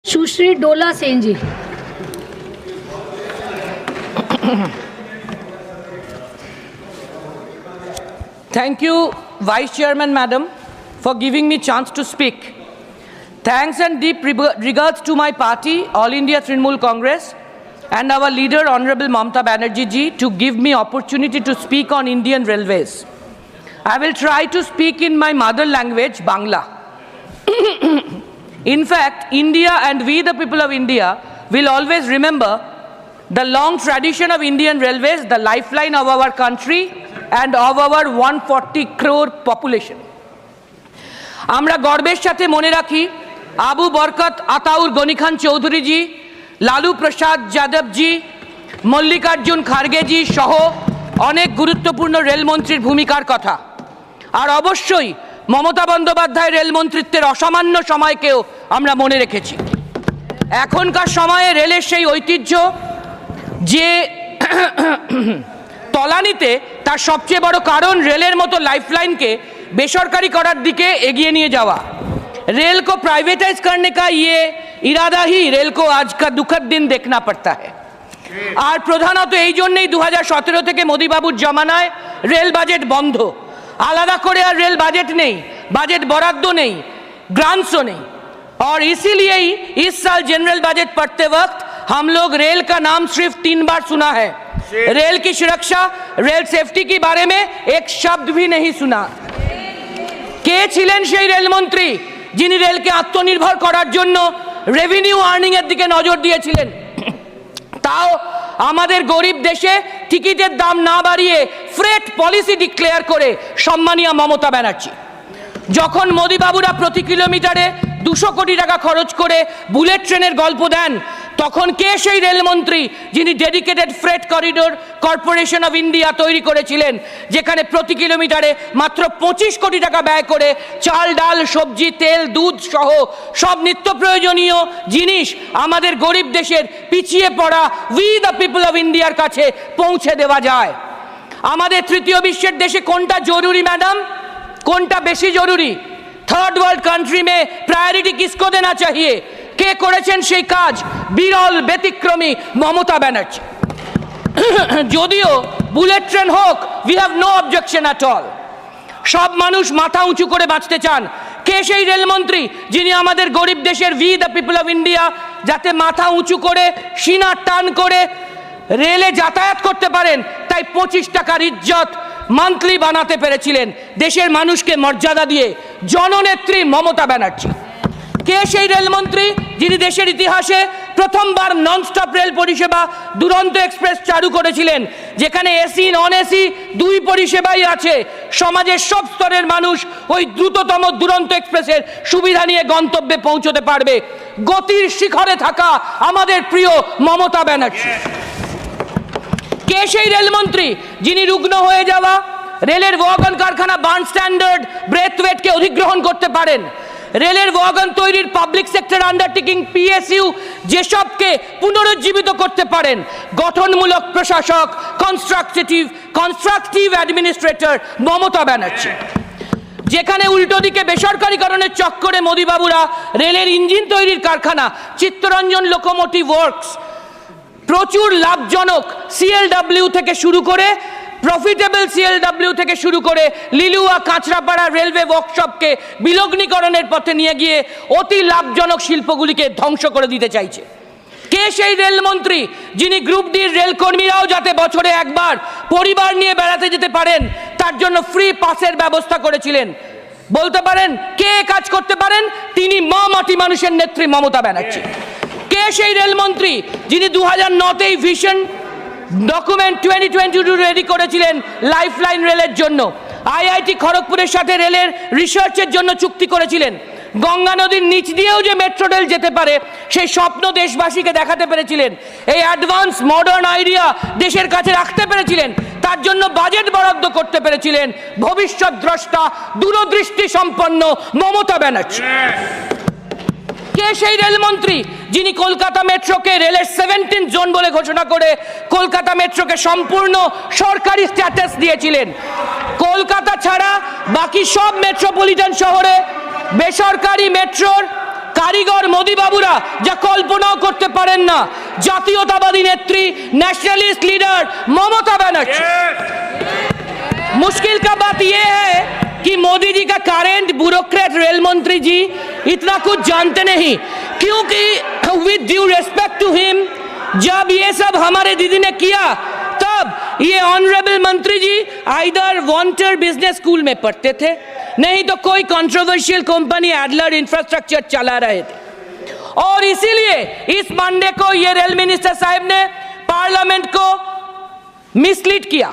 Sushri Dola Sen ji. Thank you, Vice Chairman Madam, for giving me chance to speak. Thanks and deep regards to my party, All India Trinamool Congress, and our leader, Honorable Mamata Banerjee ji, to give me opportunity to speak on Indian Railways. I will try to speak in my mother language, Bangla. In fact, India and we, the people of India, will always remember the long tradition of Indian Railways, the lifeline of our country and of our 140 crore population. আমরা গর্বের সাথে মনে রাখি আবু বরকত আতাউর গনি খান চৌধুরী জি, লালু প্রসাদ যাদব জি, মল্লিকার্জুন খারগে জি সহ অনেক গুরুত্বপূর্ণ রেলমন্ত্রীর ভূমিকার কথা। আর অবশ্যই মমতা বন্দ্যোপাধ্যায় রেলমন্ত্রিত্বের অসামান্য সময়কেও আমরা মনে রেখেছি। এখনকার সময়ে রেলের সেই ঐতিহ্য যে তলানিতে, তার সবচেয়ে বড় কারণ রেলের মতো লাইফলাইনকে বেসরকারি করার দিকে এগিয়ে নিয়ে যাওয়া। रेल को प्राइवेटाइज करने का ये इरादा ही रेल को आज का दुखद दिन देखना पड़ता है। আর প্রধানত এই জন্যই 2017 থেকে মোদিবাবুর জমানায় রেল বাজেট বন্ধ, আলাদা করে আর রেল বাজেट नहीं, बजट बराद्दो नहीं, ग्रांट्स नहीं। और इसीलिए ही इस साल जनरल बजट पढ़ते वक्त हम लोग रेल का नाम सिर्फ 3 बार सुना है। रेल की सुरक्षा, रेल सेफ्टी के बारे में एक शब्द भी नहीं सुना। কে ছিলেন সেই রেলমন্ত্রী যিনি রেলকে আত্মনির্ভর করার জন্য রেভিনিউ আর্নিং এর দিকে নজর দিয়েছিলেন? তাও আমাদের গরিব দেশে টিকিটের দাম না বাড়িয়ে ফ্রেট পলিসি ডিক্লেয়ার করে সম্মানীয় মমতা ব্যানার্জি। যখন মোদিবাবুরা প্রতি কিলোমিটারে 200 কোটি টাকা খরচ করে বুলেট ট্রেনের গল্প দেন, তখন কে সেই রেলমন্ত্রী যিনি dedicated freight corridor corporation of India তৈরি করেছিলেন, যেখানে প্রতি কিলোমিটারে মাত্র 25 কোটি টাকা ব্যয় করে চাল ডাল সবজি তেল দুধ সহ সব নিত্য প্রয়োজনীয় জিনিস আমাদের গরিব দেশের পিছিয়ে পড়া উই দ্য পিপল অফ ইন্ডিয়ার কাছে পৌঁছে দেওয়া যায়। আমাদের তৃতীয় বিশ্বের দেশে কোনটা জরুরি ম্যাডাম, কোনটা বেশি জরুরি? থার্ড ওয়ার্ল্ড কান্ট্রি মে প্রায়োরিটি কিসকো দেনা চাহিয়ে? কে করেছেন সেই কাজ? বিরল ব্যতিক্রমী মমতা ব্যানার্জি। যদিও বুলেট ট্রেন হোক, we have no objection at all. সব মানুষ মাথা উঁচু করে বাঁচতে চান। কে সেই রেলমন্ত্রী যিনি আমাদের গরিব দেশের we the people of India যাতে মাথা উঁচু করে সিনা টান করে রেলে যাতায়াত করতে পারেন, তাই 25 টাকার ইজ্জত মান্থলি বানাতে পেরেছিলেন দেশের মানুষকে মর্যাদা দিয়ে? জননেত্রী মমতা ব্যানার্জি। কে সেই রেলমন্ত্রী যিনি দেশের ইতিহাসে প্রথমবার ননস্টপ রেল পরিষেবা দুরন্ত এক্সপ্রেস চালু করেছিলেন, যেখানে এসি নন এসি দুই পরিষেবাই আছে? সমাজের সব স্তরের মানুষ ওই দ্রুততম দুরন্ত এক্সপ্রেসের সুবিধা নিয়ে গন্তব্যে পৌঁছতে পারবে। গতির শিখরে থাকা আমাদের প্রিয় মমতা ব্যানার্জি। কে সেই রেলমন্ত্রী যিনি রুগ্ন হয়ে যাওয়া রেলের ওয়াগন কারখানা বার্ন স্ট্যান্ডার্ড ব্রেথওয়েটকে অধিগ্রহণ করতে পারেন? রেলের ওয়াগন তৈরির পাবলিক সেক্টর আন্ডারটেকিং পিএসইউ যেসবকে পুনরুজ্জীবিত করতে পারেন? গঠনমূলক প্রশাসক, কনস্ট্রাকটিভ অ্যাডমিনিস্ট্রেটর মমতা ব্যানার্জি। যেখানে উল্টো দিকে বেসরকারীকরণের চক্করে মোদিবাবুরা রেলের ইঞ্জিন তৈরির কারখানা চিত্তরঞ্জন লোকোমোটিভ ওয়ার্কস প্রচুর লাভজনক সিএলডব্লিউ থেকে শুরু করে প্রফিটেবল সিএলডব্লিউ থেকে শুরু করে লিলুয়া কাঁচরাপাড়া রেলওয়ে ওয়ার্কশপকে বিলগ্নীকরণের পথে নিয়ে গিয়ে অতি লাভজনক শিল্পগুলিকে ধ্বংস করে দিতে চাইছে? কে সেই রেলমন্ত্রী যিনি গ্রুপ ডির রেলকর্মীরাও যাতে বছরে একবার পরিবার নিয়ে বেড়াতে যেতে পারেন তার জন্য ফ্রি পাসের ব্যবস্থা করেছিলেন? বলতে পারেন কে কাজ করতে পারেন? তিনি মা মাটি মানুষের নেত্রী মমতা ব্যানার্জি। কে সেই রেলমন্ত্রী যিনি 2009তেই ভিশন ডকুমেন্ট 2022 রেডি করেছিলেন লাইফলাইন রেলের জন্য? আইআইটি খড়গপুরের সাথে রেলের রিসার্চের জন্য চুক্তি করেছিলেন। গঙ্গা নদীর নিচ দিয়েও যে মেট্রো রেল যেতে পারে সেই স্বপ্ন দেশবাসীকে দেখাতে পেরেছিলেন। এই অ্যাডভান্স মডার্ন আইডিয়া দেশের কাছে রাখতে পেরেছিলেন। তার জন্য বাজেট বরাদ্দ করতে পেরেছিলেন ভবিষ্যৎ দ্রষ্টা দূরদৃষ্টি সম্পন্ন মমতা ব্যানার্জি। কে সেই রেলমন্ত্রী যিনি কলকাতা মেট্রোকে রেলের 17 জোন বলে ঘোষণা করে কলকাতা মেট্রোকে সম্পূর্ণ সরকারি স্ট্যাটাস দিয়েছিলেন? কলকাতা ছাড়া বাকি সব মেট্রোপলিটন শহরে বেসরকারি মেট্রোর কারিগর মোদি বাবুরা যা কল্পনাও করতে পারেন না, জাতীয়তাবাদী নেত্রী नेशनलिस्ट लीडर ममता बनर्जी। मुश्किल का बात यह है कि मोदी जी का करेंट ब्यूरोक्रेट रेल मंत्री जी इतना कुछ जानते नहीं, क्योंकि with due respect to him जब ये सब हमारे दीदी ने किया तब ये ऑनरेबल मंत्री जी आइदर वॉन्टर बिजनेस स्कूल में पढ़ते थे, नहीं तो कोई कंट्रोवर्शियल कंपनी एडलर इंफ्रास्ट्रक्चर चला रहे थे। और इसीलिए इस मंडे को ये रेल मिनिस्टर साहब ने पार्लियामेंट को मिसलीड किया।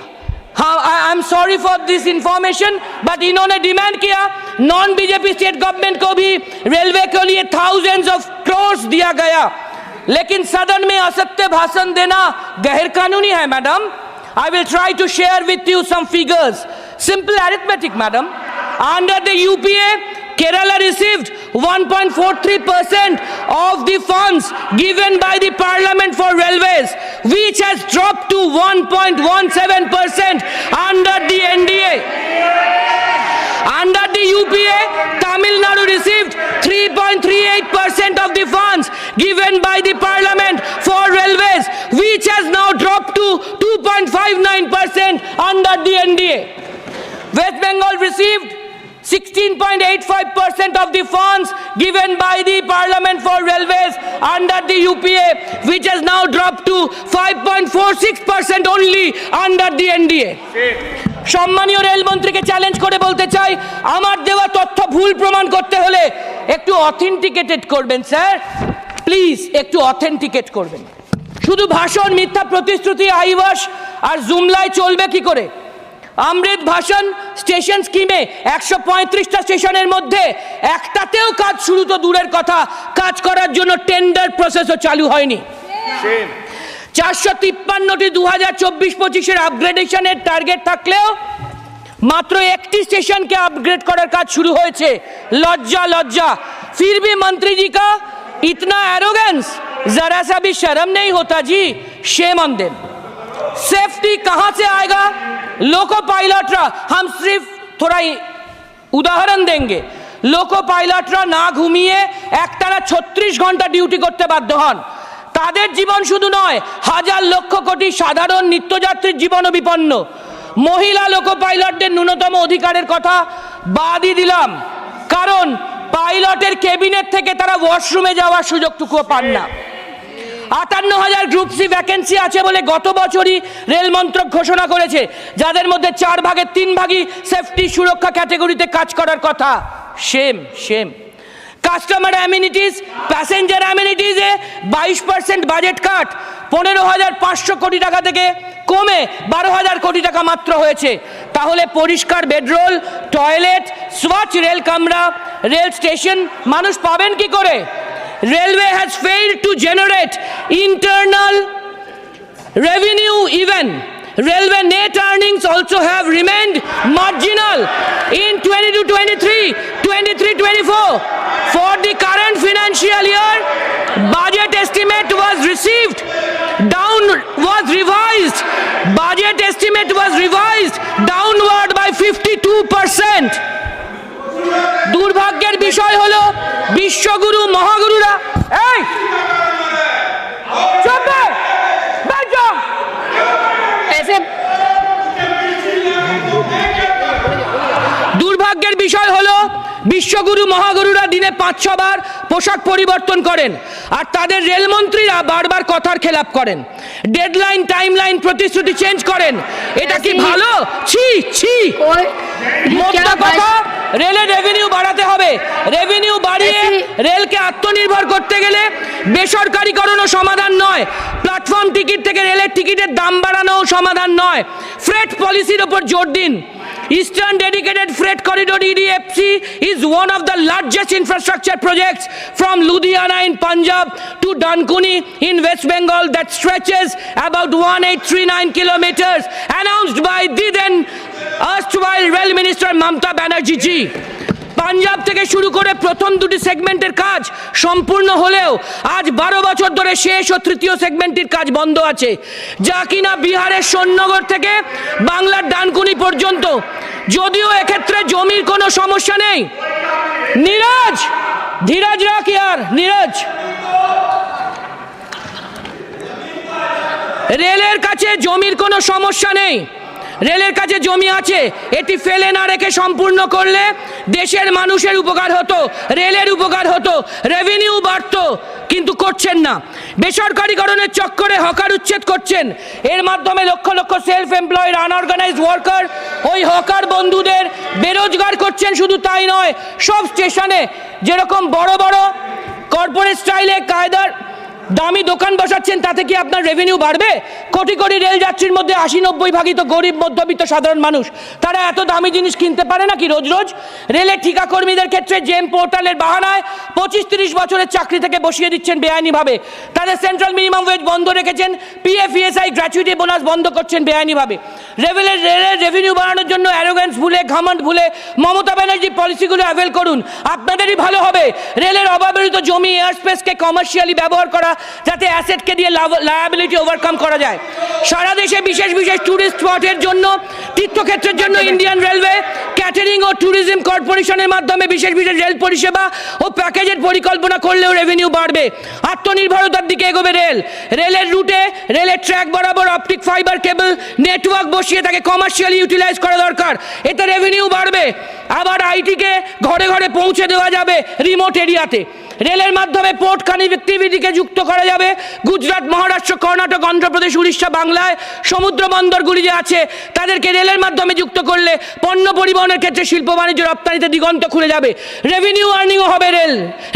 हाँ, I am sorry for this information, but इन्होंने डिमांड किया नॉन बीजेपी स्टेट गवर्नमेंट को भी रेलवे के लिए थाउजेंड्स ऑफ क्रोर्स दिया गया, लेकिन सदन में असत्य भाषण देना गैर कानूनी है madam. I will try to share with you some figures. Simple arithmetic, madam. Under the UPA, Kerala received 1.43% of the funds given by the Parliament for railways, which has dropped to 1.17% under the NDA. Under the UPA, Tamil Nadu received 3.38% of the funds given by the Parliament for railways, which has now dropped to 2.59% under the NDA. West Bengal received 16.85% of the funds given by the Parliament for railways under the UPA, which has now dropped to 5.46% only under the NDA. সম্মানীয় rail মন্ত্রীকে challenge করে বলতে চাই, আমার দেওয়া তথ্য ভুল প্রমাণ করতে হলে একটু অথেন্টিকেটেড করবেন স্যার, প্লিজ একটু অথেন্টিকেট করবেন। শুধু ভাষণ, মিথ্যা প্রতিশ্রুতি, আইওয়াশ আর জুমলায় চলবে কি করে? অমৃত ভাষণ স্টেশন স্কিমে 135টা স্টেশনের মধ্যে একটাতেও কাজ শুরু তো দূরের কথা, কাজ করার জন্য টেন্ডার প্রসেসও চালু হয়নি। 453টি 2024-25-এর আপগ্রেডেশনের টার্গেট থাকলেও মাত্র একটি স্টেশনকে আপগ্রেড করার কাজ শুরু হয়েছে। লজ্জা লজ্জা। फिर भी मंत्री जी का इतना एरोगेंस, जरा सा भी शर्म नहीं होता जी। Shame on them. सेफ्टी कहां से आएगा? लोको पायलटरा, हम सिर्फ थोड़ा उदाहरण देंगे। लोको पायलटरा ना घुमिए एकटाना 36 घंटा ডিউটি করতে বাধ্য হন। তাদের জীবন শুধু নয়, হাজার লক্ষ কোটি সাধারণ নিত্যযাত্রীর জীবনও বিপন্ন। মহিলা লোকো পাইলটদের ন্যূনতম অধিকারের কথা বাদই দিলাম, কারণ পাইলটের কেবিনেট থেকে তারা ওয়াশরুমে যাওয়ার সুযোগটুকুও পান না। 58,000 গ্রুপ সি ভ্যাকেন্সি আছে বলে গত বছরই রেল মন্ত্রক ঘোষণা করেছে, যাদের মধ্যে 4 ভাগের 3 ভাগই সেফটি সুরক্ষা ক্যাটাগরিতে কাজ করার কথা। Shame shame. Customer amenities, passenger অ্যামিনিটিসে 22% বাজেট কাট, 15,500 কোটি টাকা থেকে কমে 12,000 কোটি টাকা মাত্র হয়েছে। তাহলে পরিষ্কার বেডরোল, টয়লেট, স্বচ্ছ রেল কামরা, রেল স্টেশন মানুষ পাবেন কি করে? Railway has failed to generate internal revenue even. Railway net earnings also have remained marginal in 22-23, 23-24. For the current financial year, budget estimate was revised. Budget estimate was revised downward by 52%. দুর্ভাগ্যের বিষয় হলো বিশ্বগুরু মহাগুরুরা দুর্ভাগ্যের বিষয় হলো বিশ্বগুরু মহাগুরুরা দিনে 5-6 বার পোশাক পরিবর্তন করেন, আর তাদের রেলমন্ত্রীরা বারবার কথার খেলাপ করেন, ডেডলাইন, টাইমলাইন, প্রতিশ্রুতি চেঞ্জ করেন। এটা কি ভালো? ছি ছি। মোদ্দা কথা, রেলের রেভিনিউ বাড়াতে হবে। রেভিনিউ বাড়িয়ে রেলকে আত্মনির্ভর করতে গেলে বেসরকারীকরণও সমাধান নয়, প্ল্যাটফর্ম টিকিট থেকে রেলের টিকিটের দাম বাড়ানোও সমাধান নয়। ফ্রেট পলিসির ওপর জোর দিন। Eastern Dedicated Freight Corridor EDFC is one of the largest infrastructure projects from Ludhiana in Punjab to Dankuni in West Bengal that stretches about 1839 kilometers, announced by the then erstwhile Rail Minister Mamata Banerjee ji. Punjab থেকে শুরু করে প্রথম দুটি সেগমেন্টের কাজ সম্পূর্ণ হলেও আজ 12 বছর ধরে শেষ ও তৃতীয় সেগমেন্টের কাজ বন্ধ আছে, যা কিনা বিহারের সোননগর থেকে বাংলার ডানকুনি পর্যন্ত। যদিও এক্ষেত্রে জমির কোনো সমস্যা নেই। নীরজ धीरज रख यार नीरज। রেলের কাছে জমির কোনো সমস্যা নেই, রেলের কাছে জমি আছে, এটি ফেলে না রেখে সম্পূর্ণ করলে দেশের মানুষের উপকার হতো, রেলের উপকার হতো, রেভিনিউ বাড়তো, কিন্তু করছেন না। বেসরকারীকরণের চক্করে হকার উচ্ছেদ করছেন, এর মাধ্যমে lakh lakh self employed unorganised worker ওই হকার বন্ধুদের বেরোজগার করছেন। শুধু তাই নয়, সব স্টেশনে যেরকম বড় বড় কর্পোরেট স্টাইলে কায়দার দামি দোকান বসাচ্ছেন, তাতে কি আপনার রেভিনিউ বাড়বে? কোটি কোটি রেল যাত্রীর মধ্যে 80-90 ভাগই তো গরিব মধ্যবিত্ত সাধারণ মানুষ, তারা এত দামি জিনিস কিনতে পারে না কি রোজ রোজ? রেলের ঠিকা কর্মীদের ক্ষেত্রে জেম পোর্টালের বাহানায় 25-30 বছরের চাকরি থেকে বসিয়ে দিচ্ছেন বেআইনিভাবে, তাদের সেন্ট্রাল মিনিমাম ওয়েজ বন্ধ রেখেছেন, পিএফ ইএসআই গ্র্যাচুইটি বোনাস বন্ধ করছেন বেআইনিভাবে। রেলের রেভিনিউ বাড়ানোর জন্য অ্যারোগ্যান্স ভুলে, ঘামন্ড ভুলে মমতা ব্যানার্জি পলিসিগুলো অ্যাভেল করুন, আপনাদেরই ভালো হবে। রেলের অব্যবহৃত জমি, এয়ার স্পেসকে কমার্শিয়ালি ব্যবহার করা, যাতে অ্যাসেটকে দিয়ে লায়াবিলিটি ওভারকাম করা যায়। সারা দেশে বিশেষ বিশেষ ট্যুরিস্ট স্পটের জন্য, তীর্থক্ষেত্রের জন্য ইন্ডিয়ান রেলওয়ে ক্যাটারিং ও ট্যুরিজম কর্পোরেশনের মাধ্যমে বিশেষ বিশেষ রেল পরিষেবা ও প্যাকেজের পরিকল্পনা করলেও রেভিনিউ বাড়বে। আত্মনির্ভরতার দিকে এগোবে রেল। রেলের রুটে, রেলের ট্র্যাক বরাবর অপটিক ফাইবার কেবল নেটওয়ার্ক বসিয়ে তাকে কমার্শিয়ালি ইউটিলাইজ করা দরকার, এতে রেভিনিউ বাড়বে। আবার আইটিকে ঘরে ঘরে পৌঁছে দেওয়া যাবে রিমোট এরিয়াতে। রেলের মাধ্যমে পোর্ট কানেক্টিভিটিকে যুক্ত করা যাবে। গুজরাট, মহারাষ্ট্র, কর্ণাটক, অন্ধ্রপ্রদেশ, উড়িষ্যা, বাংলায় সমুদ্র বন্দরগুলি যে আছে তাদেরকে রেলের মাধ্যমে যুক্ত করলে পণ্য পরিবহনের ক্ষেত্রে শিল্প বাণিজ্য রপ্তানিতে দিগন্ত খুলে যাবে, রেভিনিউ আর্নিংও হবে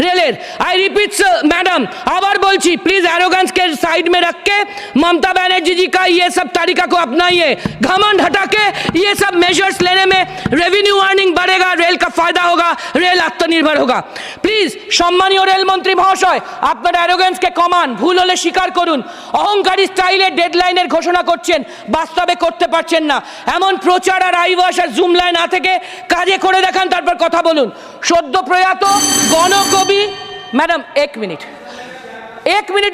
রেলের। আই রিপিট मैडम, আবার বলছি, प्लीज एरोगेंस के साइड में रख के ममता बनर्जी जी का ये सब तरीका को अपनाइए, घमंड हटा के ये सब मेजर्स लेने में रेवेन्यू अर्निंग बढ़ेगा, रेल का फायदा होगा, रेल आत्मनिर्भर होगा। प्लीज সম্মানীয় রেলমন্ত্রী মহাশয়, আপনার অ্যারোগেন্সকে কমান, ভুল হলে স্বীকার করুন। অহংকারী স্টাইলে ডেডলাইনের ঘোষণা করছেন, বাস্তবে করতে পারছেন না। এমন প্রচার আর আইওয়াস আর জুম লাইন না থেকে কাজে করে দেখান, তারপর কথা বলুন। সদ্য প্রয়াত গণকবি ম্যাডাম, এক মিনিট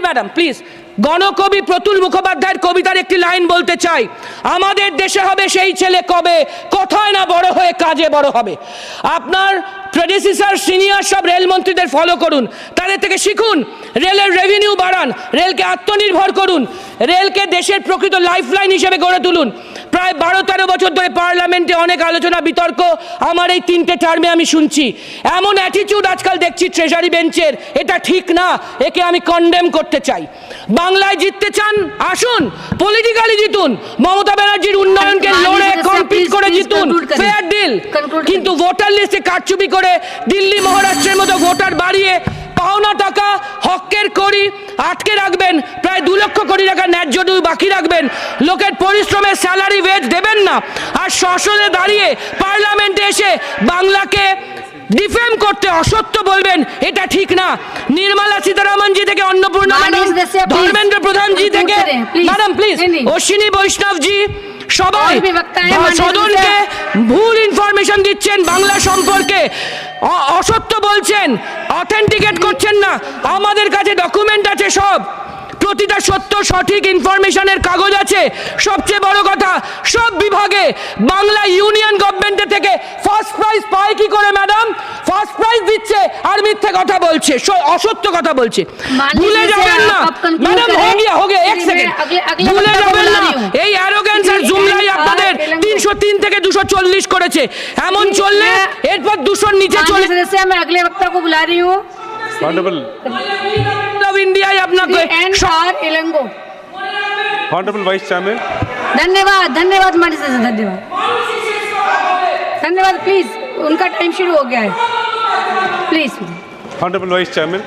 ম্যাডাম প্লিজ, গণকবি প্রতুল মুখোপাধ্যায়ের কবিতার একটি লাইন বলতে চাই। আমাদের দেশে হবে সেই ছেলে কবে, কথায় না বড় হয়ে কাজে বড় হবে। আপনার প্রেডিসিসার সিনিয়র সব রেলমন্ত্রীদের ফলো করুন, তাদের থেকে শিখুন, রেলের রেভিনিউ বাড়ান, রেলকে আত্মনির্ভর করুন, রেলকে দেশের প্রকৃত লাইফলাইন হিসেবে গড়ে তুলুন। প্রায় 12-13 বছর ধরে পার্লামেন্টে অনেক আলোচনা বিতর্ক আমার এই 3টে টার্মে আমি শুনছি। এমন অ্যাটিটিউড আজকাল দেখছি ট্রেজারি বেঞ্চের, এটা ঠিক না, একে আমি কন্ডেম করতে চাই। বাংলায় জিততে চান, আসুন, পলিটিক্যালি জিতুন, মমতা ব্যানার্জির উন্নয়নকে লড়ে কমপ্লিট করে জিতুন, ফেয়ার ডিল। কিন্তু ভোটার লিস্টে কারচুপি করে দিল্লি, মহারাষ্ট্রের মতো ভোটার বাড়িয়ে পাওনা টাকা হকের করি আটকে রাখবেন, প্রায় 2 লক্ষ কোটি টাকা ন্যায্য ডিউ বাকি রাখবেন, লোকের পরিশ্রমের স্যালারি ওয়েজ দেবেন না, আর সংসদে দাঁড়িয়ে পার্লামেন্টে এসে বাংলাকে ডিফেম করতে অসত্য বলবেন, এটা ঠিক না। নির্মলা সীতারামনজি থেকে অন্নপূর্ণা ম্যাডাম, ধর্মেন্দ্র প্রধানজি থেকে ম্যাডাম প্লিজ, অশ্বিনী বৈষ্ণবজি, সবাই সদনকে ভুল ইনফরমেশন দিচ্ছেন বাংলা সম্পর্কে, অসত্য বলছেন, অথেন্টিকেট করছেন না। আমাদের কাছে ডকুমেন্ট আছে, সব প্রতিটা সত্য সঠিক ইনফরমেশনের কাগজ আছে। সবচেয়ে বড় কথা, সব বিভাগে বাংলা ইউনিয়ন গভর্নমেন্টের থেকে ফার্স্ট প্রাইজ পায় কি করে ম্যাডাম? ফার্স্ট প্রাইজ দিচ্ছে আর মিথ্যে কথা বলছে, অসত্য কথা বলছে। ভুলে যাবেন না ম্যাডাম, হোগে এক সেকেন্ড, ভুলে যাবেন না এই অ্যারোগেন্স আর জুমলাই আপনাদের 303 থেকে 240 করেছে। এমন চললে এরপর 200 নিচে চলে। मैं अगले वक्ता को बुला रही हूँ। इंडिया আপনাকে Honorable Vice Chairman. धन्यवाद हमारे से धन्यवाद प्लीज, उनका टाइम शुरू हो गया है, प्लीज। Honorable Vice Chairman.